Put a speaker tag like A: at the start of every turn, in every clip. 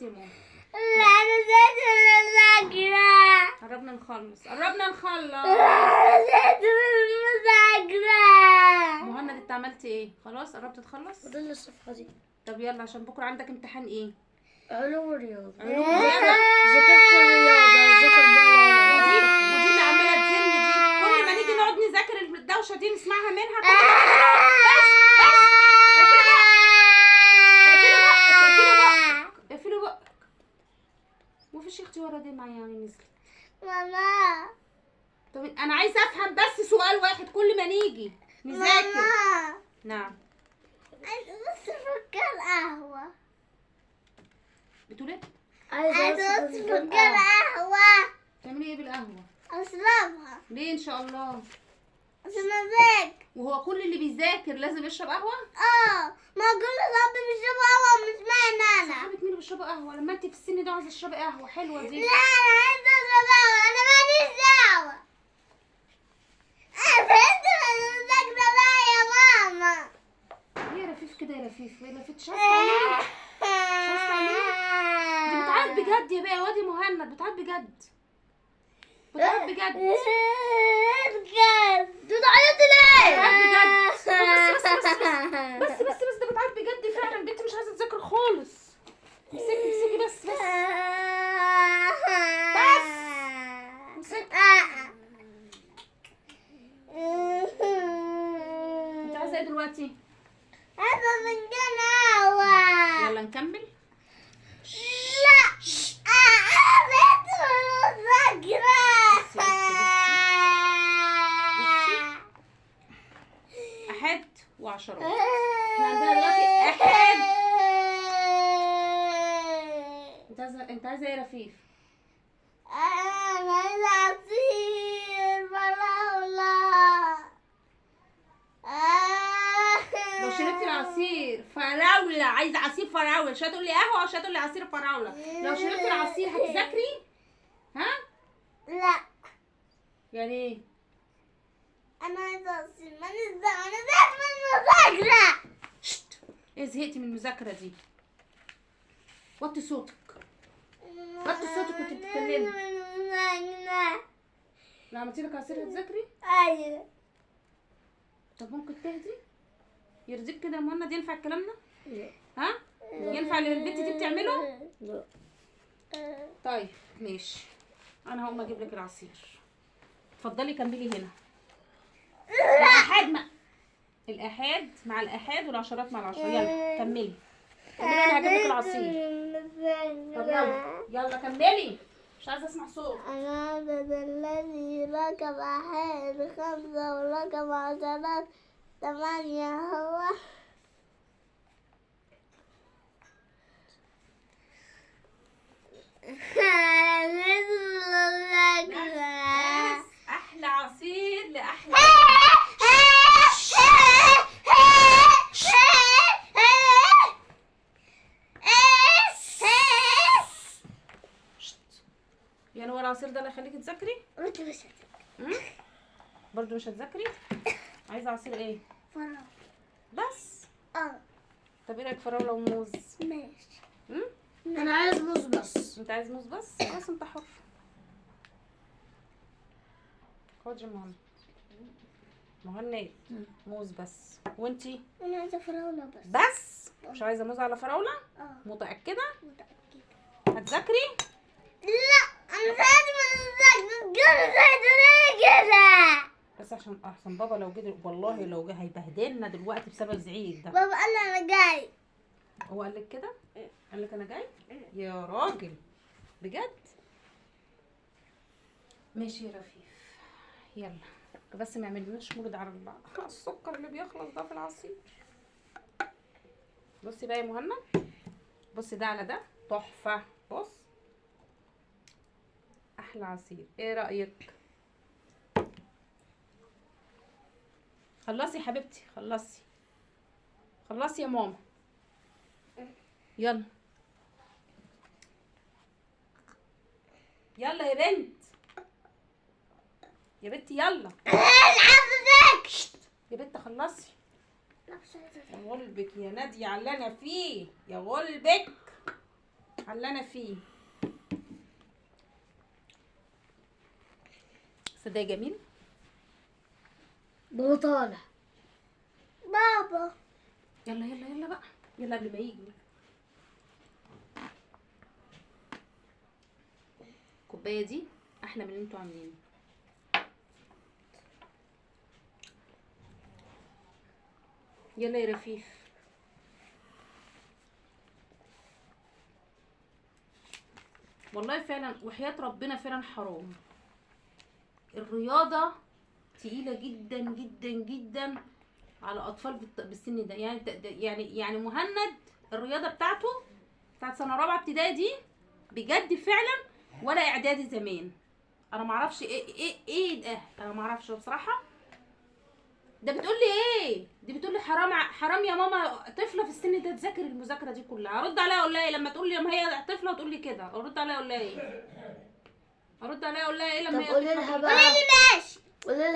A: يا ماما.
B: لا انا نسيت المذاكرة.
A: قربنا نخلص قربنا نخلص.
B: نسيت المذاكرة.
A: مهند انت عملتي ايه؟ خلاص قربت تخلص؟
C: فاضل لي الصفحة دي.
A: طب يلا عشان بكره عندك امتحان ايه؟
C: علوم ورياضة.
A: علوم ورياضة.
C: ذاكرت الرياضة، ذاكر
A: ودي
C: بقى.
A: اللي عماله تزن دي، كل ما نيجي نقعد نذاكر الدوشه دي نسمعها منها. اقفلوا بقى. وفيش اختي ورا دي معايا يعني نزلت.
B: ماما
A: طب انا عايزه افهم بس سؤال واحد كل ما نيجي نذاكر.
B: ماما
A: نعم.
B: عايزة بس فكر قهوة.
A: بتقول ايه؟
B: عايزة بس فكر قهوة
A: تعملي ايه بالقهوه؟
B: اشربها
A: ليه ان شاء الله؟
B: عشان اذاكر.
A: وهو كل اللي بيذاكر لازم يشرب قهوه؟
B: ما كل صحابي بيشربوا قهوة مش معنى انا.
A: صحابك مين اللي بيشربوا قهوه؟ لما انت في السن ده عايزه تشربي قهوه حلوه دي.
B: لا انا عايزة اشرب قهوة، انا ماليش دعوة. انا فهمت المذاكرة بقى يا ماما.
A: ليه يا رفيف كده يا رفيف؟ يا رفيف شاف عليك. شاف عليك. دي بتعيط بجد يا بقى يا وادي مهند، بتعيط بجد. بتعيط بجد.
B: انتوا بتعيطوا ليه؟
A: بتعيط بجد. بس ده بتعيط بجد فعلا. البنت مش عايزه تذاكر خالص. امسكي بس. امسكي. انت عايزه ايه دلوقتي؟
B: عايزة فنجان قهوة.
A: يلا نكمل.
B: لا انا بقيت مذاكرة.
A: احاد وعشرات. احنا عندنا دلوقتي احاد. انت عايزه ايه يا رفيف؟
B: انا عايزة عصير فراولة.
A: لو شربتي العصير فراوله، عايزه عصير فراوله، مش هتقولي قهوه مش هتقولي عصير فراوله. لو شربتي العصير هتذاكري؟ ها؟
B: لا
A: يعني ايه؟
B: انا عايزة عصير. انا زهقت من المذاكرة.
A: شت. ايه زهقتي من المذاكره دي؟ وطي صوتك. وطي صوتك وانت بتتكلمي. لو عملتي لك عصير هتذاكري؟
B: ايوه.
A: طب ممكن تهدي؟ يرضيك كده يا مهند؟ ينفع الكلام ده؟
C: لا.
A: ها؟ ينفع اللي البنت دي بتعمله؟
C: لا.
A: طيب ماشي، انا هقوم اجيب لك العصير. اتفضلي كملي هنا. الآحاد مع الآحاد والعشرات مع العشرات. يلا كملي انا هجيب لك العصير. طب يلا كملي، مش عايزه اسمع صوت.
B: أنا الذي ركب أحد 5 وركب 10 8 هو.
A: بس احلى عصير لاحلى. يعني هو العصير ده اللي هيخليكي تذاكري؟ برضو مش هتذاكري؟ عايزه عصير ايه؟
B: فراولة.
A: بس.
B: اه
A: طب ايه رايك فراوله وموز؟
B: ماشي.
C: انا عايز موز بس.
A: انت عايز موز بس؟ خلاص انت حر. خد يا مهند موز بس. وانتي؟
B: أنا عايزة فراولة بس.
A: بس مش عايزه موز على فراوله؟ متاكده؟ هتذاكري؟
B: لا أنا زهقت من المذاكرة. ليه كده؟
A: بس عشان احسن بابا لو جه والله لو جه هيبهدلنا دلوقتي بسبب زعيق ده.
B: بابا قال لي أنا جاي.
A: هو قال لك كده؟ قال لك انا جاي؟ يا راجل بجد؟ ماشي يا رفيف. يلا بس ما يعملناش مولد على السكر اللي بيخلص ده في العصير. بصي بقى يا مهند، بصي ده على ده تحفه. بص احلى عصير، ايه رايك؟ خلصي يا حبيبتي، خلصي يا ماما. يلا يا بنت، يا بنتي يلا. يا بنت خلصي. يا غلبك يا نادية على اللي انا فيه، يا غلبك. على اللي انا فيه. صدق جميل.
C: بابا طالع.
B: بابا
A: يلا يلا يلا بقى، يلا قبل ما يجي. الكوبايه دي احلى من اللي انتوا عاملينه. يلا يا رفيف. والله فعلا وحياة ربنا فعلا حرام. الرياضة تقيلة جدا جدا جدا على اطفال بالسن ده. يعني مهند الرياضة بتاعته بتاعت سنة رابعة ابتدائي دي بجد فعلا ولا اعدادي زمان. انا معرفش ايه ده، انا معرفش بصراحة. ده بتقول لي ايه؟ دي بتقول لي حرام حرام يا ماما طفله في السن ده تذاكر المذاكره دي كلها. ارد عليها اقول لها ايه لما تقول لي ما هي طفله وتقول لي كده؟ ارد عليها اقول لها ايه؟ ارد عليها اقول لها ايه لما
C: طب
A: هي
C: قولي لها بقى.
B: ماشي.
C: قولي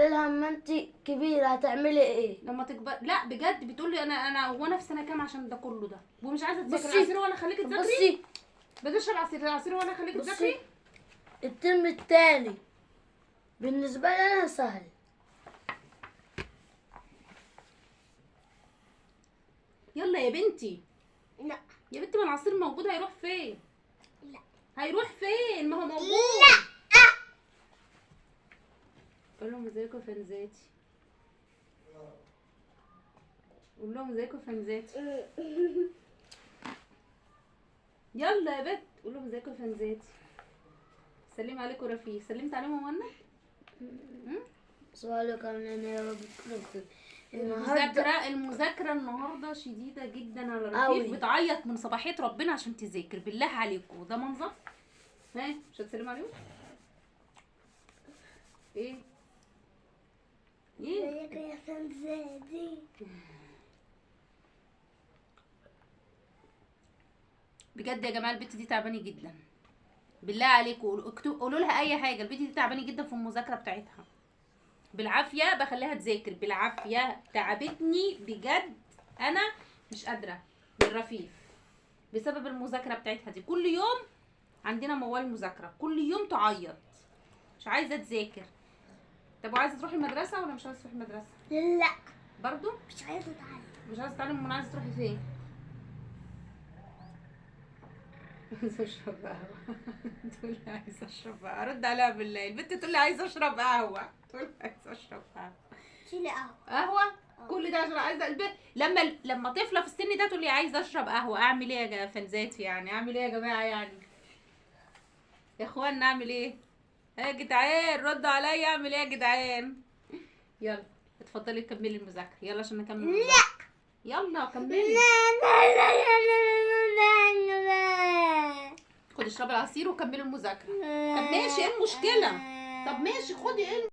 C: لها اما انت كبيره هتعملي ايه؟
A: لما تكبر. لا بجد بتقول لي انا هو انا في سنه كام عشان ده كله ده ومش عايزه تذاكر.
C: بصي.
A: عصير ولا اخليكي تذاكري؟
C: بصي
A: بتشرب عصير ولا اخليكي
C: بصي.
A: تذاكري؟
C: الترم التاني بالنسبه لي انا سهل.
A: يلا يا بنتي.
B: لا
A: يا بنتي ما العصير موجود، هيروح فين؟
B: لا
A: هيروح فين؟ ما هو موجود.
B: لا.
A: قول لهم ازيكم يا فنزاتي. قول لهم ازيكم يا فنزاتي. يلا يا بت قول لهم ازيكم يا فنزاتي. سلم عليكم رفيق. سلمت عليهم يا منى؟
C: سؤالك كمان يا رب تكون بخير. النهارده
A: المذاكرة النهارده شديدة جدا على
C: أوي.
A: رفيف. بتعيط من صباحية ربنا عشان تذاكر. بالله عليكم ده منظر؟ ها مش هتسلم عليهم؟ ايه؟ ايه؟
B: ازيك يا فنزاتي.
A: بجد يا جماعة البت دي تعبانة جدا. بالله عليكم قولوا لها اي حاجة. البت دي تعبانة جدا في المذاكرة بتاعتها. بالعافية بخليها تذاكر بالعافية. تعبتني بجد. انا مش قادرة من رفيف بسبب المذاكرة بتاعتها دي. كل يوم عندنا موال مذاكرة، كل يوم تعيط مش عايزة تذاكر. طب وعايزة تروحي المدرسة ولا مش عايزة تروحي المدرسة؟
B: لا
A: برضو
B: مش عايزه اتعلم.
A: مش عايزة تتعلم. امال عايزة تروحي فين؟ عايزة اشرب قهوة. تقول لي عايزة اشرب قهوة. ارد عليها بالله. البنت تقول لي عايزة اشرب قهوة. تقول لي عايزة اشرب قهوة.
B: شيلي قهوه.
A: قهوة؟ كل ده عشان عايزة البنت لما طفلة في السن ده تقول لي عايزة اشرب قهوة. اعمل ايه يا فنزاتي يعني؟ اعمل ايه يا جماعة يعني؟ يا اخوانا اعمل ايه؟ يا جدعان ردوا عليا. اعمل ايه يا جدعان؟ يلا اتفضلي كملي المذاكرة. يلا عشان نكمل المذاكرة. يلا كملي. خدي اشربي العصير وكملي المذاكرة. طب ماشي ايه المشكلة؟ طب ماشي خدي ايه